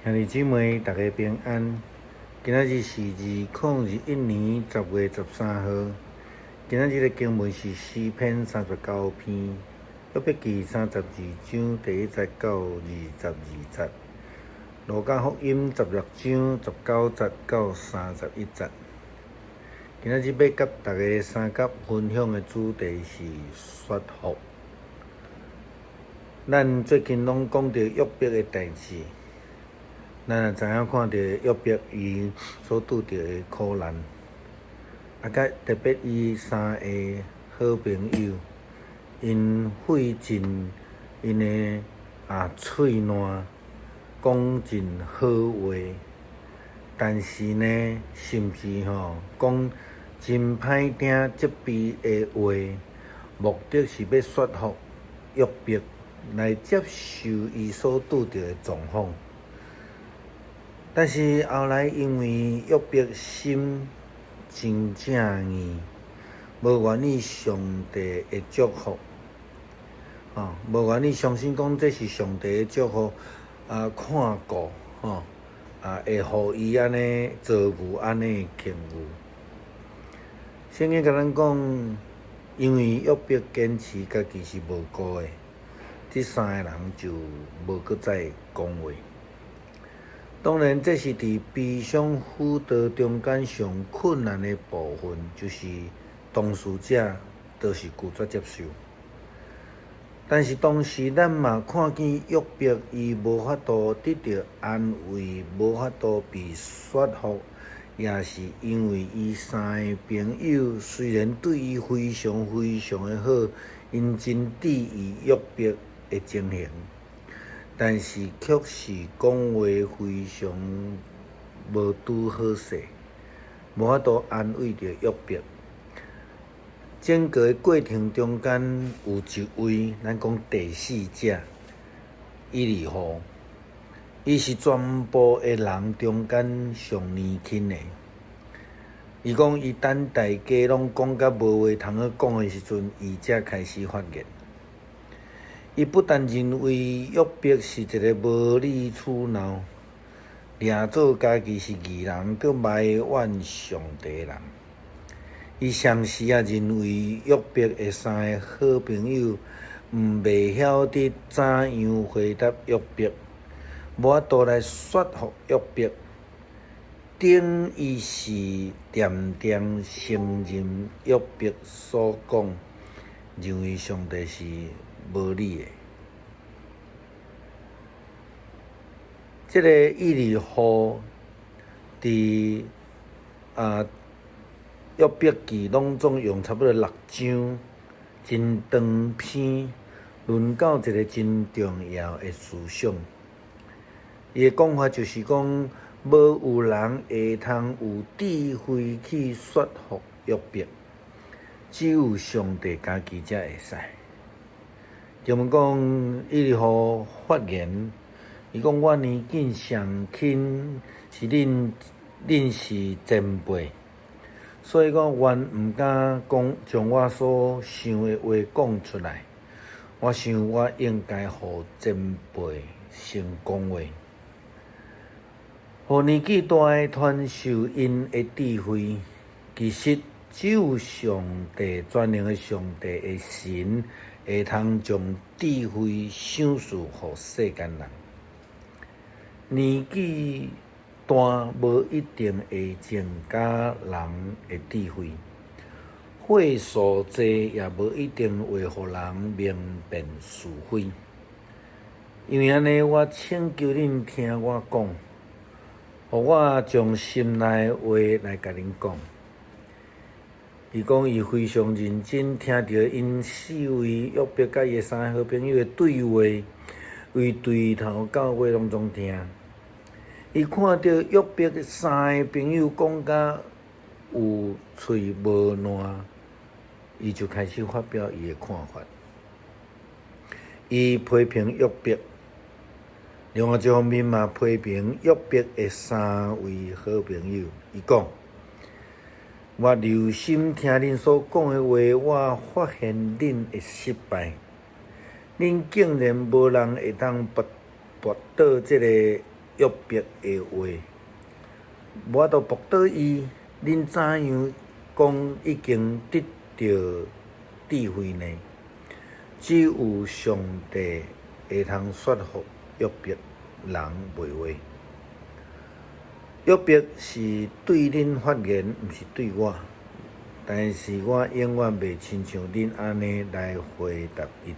兄弟姊妹，大家平安。今仔日是2021年10月13号。今仔日的经文是诗篇39篇，约伯记32章第1节到22节，路加福音16章19节到31节。今仔日要甲大家三角分享的主题是说服。咱最近拢讲到约伯的代志。咱也知影看到约伯伊所拄着的苦难，甲特别伊三个好朋友，因费尽因的喙烂，讲尽好话，但是呢，甚至讲真歹听责备的话，目的是要说服约伯来接受伊所拄着的状况。但是后来，因为约伯心真正硬，无愿意上帝的祝福，无愿意相信讲这是上帝的祝福，看顾，会互伊安尼遭遇安尼的境遇。圣经甲咱讲，因为约伯坚持家己是无辜的，这三个人就无搁再讲话。当然，这是伫悲伤辅导中间上困难的部分，就是当事者都是拒绝接受。但是同时，咱嘛看见约伯伊无法度得到安慰，无法度被说服，也是因为伊三个朋友虽然对伊非常非常的好，因真注意约伯的情形。但是，却是讲话非常无拄好势，无法度安慰着约伯。整个的过程中间，有一位咱讲第四者，以利户，伊是全部的人中间上年轻的。伊讲，伊等大家拢讲甲无话通好讲的时阵，伊才开始发言。伊不但认为约伯是一个无理取闹、掠做家己是义人，佮埋怨上帝的人。伊同时也认为约伯的三个好朋友袂晓得怎样回答约伯，无法度来说服约伯，等于是恬恬承认约伯所讲，认为上帝是无理的。这个以利户伫约伯记拢总用差不多6章，真长篇，论到一个真重要的思想。伊的讲法就是讲，无有人会通有智慧去说服约伯，只有上帝家己才会使。就问讲，以利户发言，伊讲我年纪上轻，是恁是前辈，所以讲阮毋敢讲将我所想的话讲出来。我想我应该互前辈先讲话，互年纪大的传授因的智慧。其实只有上帝专能的上帝的神，会通将智慧赏赐互世间人。年纪大无一定会增加人的智慧，岁数济也无一定会互人明辨是非。因为安尼，我请求恁听我讲，互我将心内的话来甲恁讲。伊讲，伊非常认真听到因4位约伯甲伊三个好朋友的对话，为对头到尾拢总听。伊看到约伯三个朋友讲甲有喙无烂，伊就开始发表伊的看法。伊批评约伯，另外一方面嘛批评约伯的三位好朋友。伊讲，我留心听恁所讲的话，我发现恁的失败，恁竟然无人会当驳倒这个约伯的话，我都驳倒伊。恁怎样讲已经得到智慧呢？只有上帝会通说服约伯，人袂话。约伯是对恁发言，毋是对我。但是我永远袂亲像恁安尼来回答伊。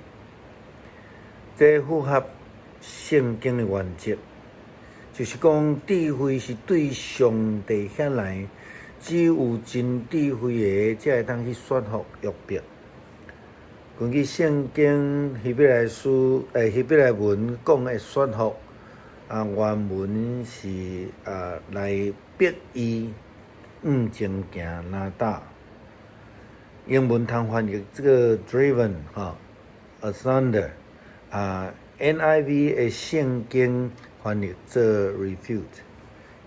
这符合圣经的原则，就是讲智慧是对上帝遐来，只有真智慧的才会当去说服约伯。根据圣经希伯来文讲的说服，原文是来逼伊前行哪打。英文通翻译这个 driven asunder NIV 的圣经翻译做 refute，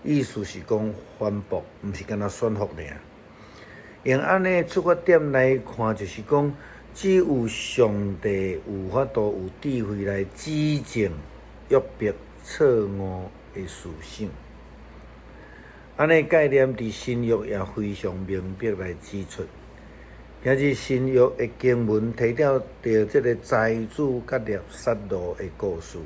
意思是讲反驳，毋是干那宣服尔。用安尼出发点来看，就是讲只有上帝有法度有智慧来指正约伯错误的思想。安尼概念伫新约也非常明白来指出。今日新约的经文提到这个财主甲列撒罗的故事，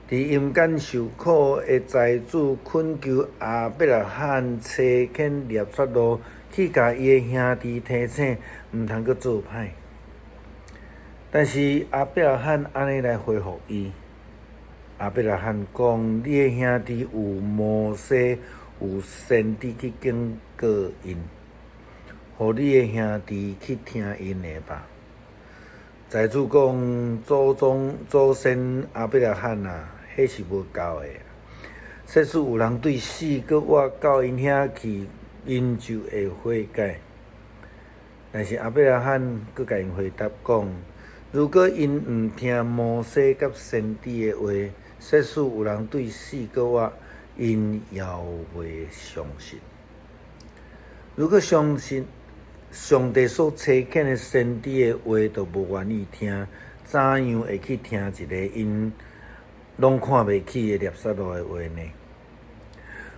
伫阴间受苦的财主恳求亚伯拉罕差遣列撒罗去甲伊的兄弟提醒，毋通阁做歹。但是亚伯拉罕安尼来回复伊，亚伯拉罕讲：你的兄弟有摩西，有先知去警告因。互你的兄弟去听因的吧。财主讲祖先亚伯拉罕迄是无够的。说使有人对死，搁活到因遐去，因就会悔改。但是亚伯拉罕搁甲因回答讲：如果因毋听摩西甲先知的话，说使有人对死搁活，因也袂相信。如果相信上帝所差遣的先知的话，都无愿意听，怎样会去听一个因拢看袂起的列撒罗的话呢？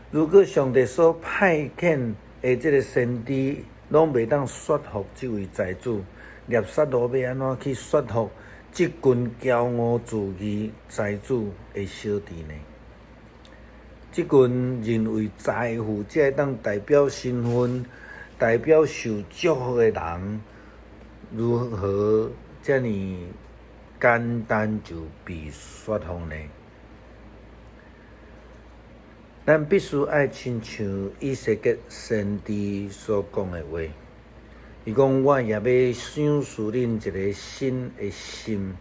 如果上帝所派遣的这个先知拢袂当说服这位财主，列撒罗要安怎去说服这群骄傲自义财主的小弟呢？这群认为财富才会当代表身份，代表受祝福的人，如何这么简单就被说服呢？咱必须爱亲像以西结先知所讲的话，伊讲：我也要赏赐恁一个新的心，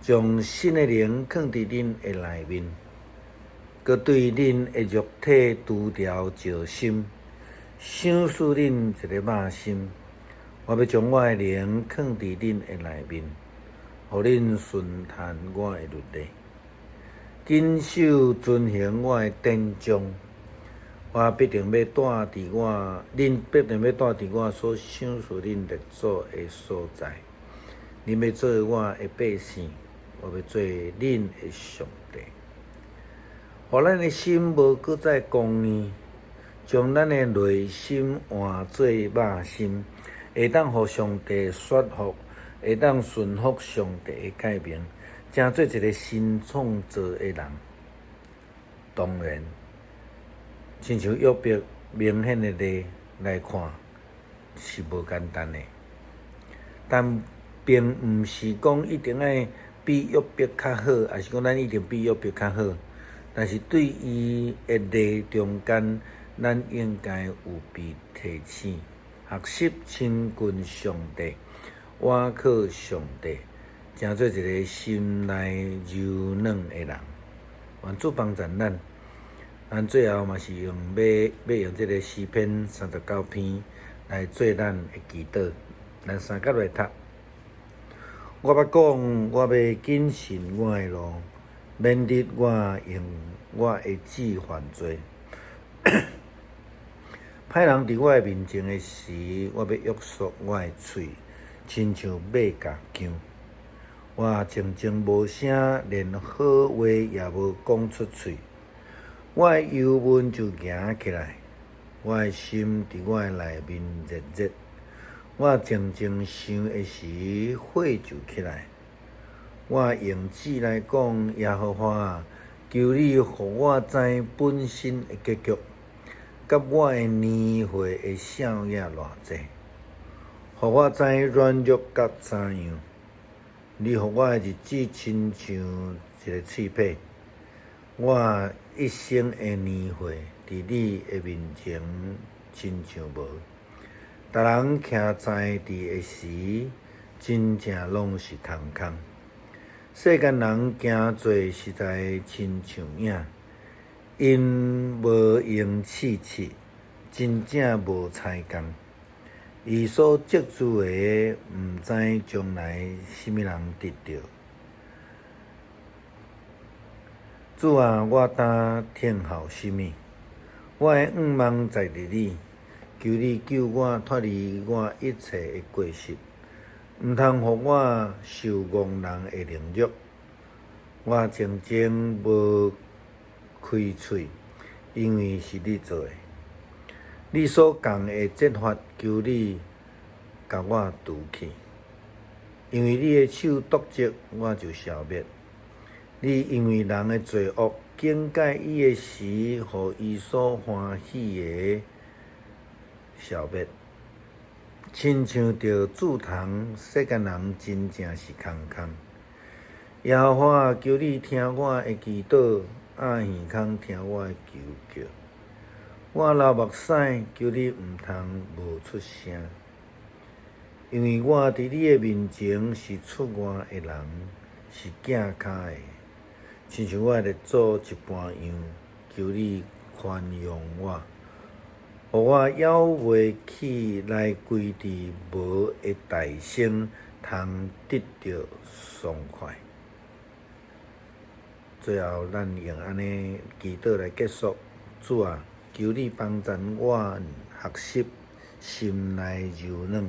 将新的灵放伫恁的内面，佮对恁的肉体除掉旧心。赏赐恁一个肉心，我要将我的灵放伫恁的内面，互恁顺探我的律例，谨守遵行我的典章。我必定要住伫我，恁必定要住伫我所赏赐恁列祖的所在。恁要做我的百姓，我要做恁的上帝。互咱的心无搁再光呢？将咱的内心换做肉心，会当互上帝说服，会当顺服上帝的诫命，成做一个新创造的人。当然，亲像约伯明显的例来看，是无简单的。但并毋是讲一定爱比约伯较好，还是讲咱一定比约伯较好。但是对伊的例中间，咱应该有被提醒，学习亲近上帝，倚靠上帝，成做一个心内柔软的人。愿主帮助咱。咱最后嘛是要用这个诗篇39篇来做咱的祈祷。咱三角来读。我捌讲，我要谨慎我的路，免得我用我的指犯罪。歹人伫我的面前的时，我要约束我的嘴，亲像马甲姜。我静静无声，连好话也无讲出嘴。我的忧闷就行起来，我的心伫我的内面热热。我静静想的时，火就起来。我用纸来讲，耶和华，求你互我知本身的结局，甲我的年岁的少爷偌济，互我知软弱甲怎样。你互我的日子亲像一个喙皮，我一生的年岁伫你的面前亲像无。逐人徛在地的时，真正拢是空空。世间人行做实在亲像影，因无用试试，真正无采工。伊所积聚的，毋知将来什么人得到。主啊，我当听候什么？我的愿望在伫你。求你救我脱离我一切的过失，毋通互我受戆人的凌辱。我静静无开喙，因为是你做的。你所讲的责罚，求你甲我除去，因为你的手督责，我就消灭。你因为人的罪恶警戒伊的时，互伊所欢喜的消灭，亲像着煮汤，世间人真正是空空。耶和华，求你听我的祈祷，暗耳孔听我的求叫。我流目屎，求你毋通无出声，因为我伫你的面前是出外的人，是寄卡的，亲像我列祖一般样。求你宽容我。互我咬袂起来规治无的大声，通得到爽快。最后，咱用安尼祈祷来结束。主啊，求你帮助我学习心内柔软，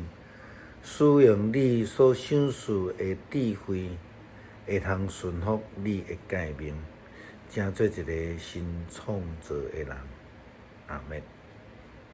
使用你所赏赐的智慧，会通顺服你的诫命，成做一个新创造的人。阿们。